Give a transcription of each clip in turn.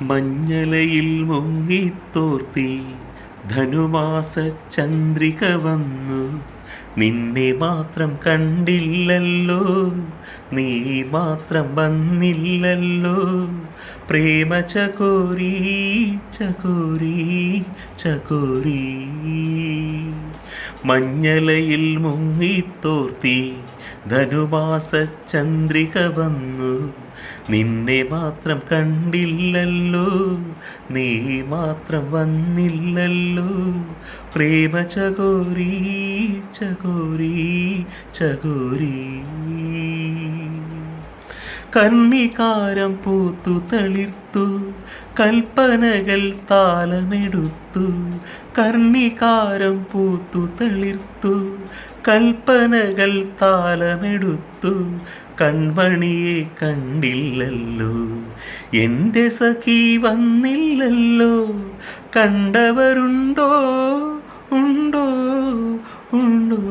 മഞ്ഞലയിൽ മുങ്ങിത്തോർത്തി ധനുമാസ ചന്ദ്രിക വന്നു. നിന്നെ മാത്രം കണ്ടില്ലല്ലോ, നീ മാത്രം വന്നില്ലല്ലോ. പ്രേമ ചകോരി ചകോരി ചകോരി. മഞ്ഞലയിൽ മുങ്ങിത്തോർത്തി ധനുമാസ ചന്ദ്രിക വന്നു. നിന്നെ മാത്രം കണ്ടില്ലല്ലോ, നീ മാത്രം വന്നില്ലല്ലോ. പ്രേമ ചകോരി ചകോരി ചകോരി. കർണികാരം പൂത്തു തളിർത്തു, കൽപ്പനകൾ താലമെടുത്തു. കർണികാരം പൂത്തു തളിർത്തു, കൽപ്പനകൾ താലമെടുത്തു. കൺമണിയെ കണ്ടില്ലല്ലോ, എൻ്റെ സഖി വന്നില്ലല്ലോ. കണ്ടവരുണ്ടോ ഉണ്ടോ ഉണ്ടോ.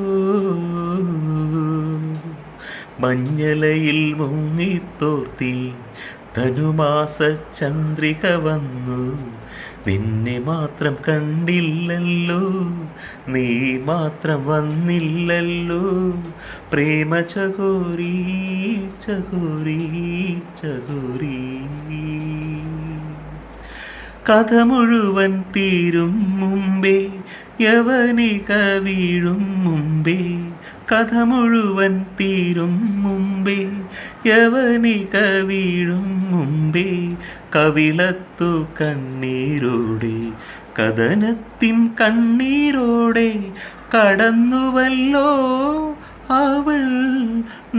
മഞ്ഞലയിൽ മുങ്ങിത്തോർത്തി ധനുമാസ ചന്ദ്രിക വന്നു. നിന്നെ മാത്രം കണ്ടില്ലല്ലോ, നീ മാത്രം വന്നില്ലല്ലോ. പ്രേമ ചകോരി ചകോരി ചകോരി. കഥ മുഴുവൻ തീരും മുമ്പേ, യവനിക വീഴും മുമ്പേ. കഥ മുഴുവൻ തീരും മുമ്പേ, യവനിക വീഴും മുമ്പേ. കവിളത്തു കണ്ണീരോടെ, കഥനത്തിൻ കണ്ണീരോടെ. കടന്നുവല്ലോ അവൾ,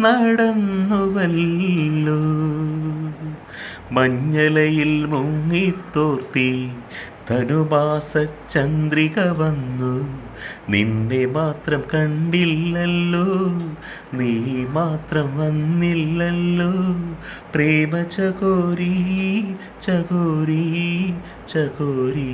നടന്നുവല്ലോ. മഞ്ഞലയിൽ മുങ്ങിത്തോർത്തി ധനുമാസ ചന്ദ്രിക വന്നു. നിന്നെ മാത്രം കണ്ടില്ലല്ലോ, നീ മാത്രം വന്നില്ലല്ലോ. പ്രേമ ചകോരി ചകോരി ചകോരി.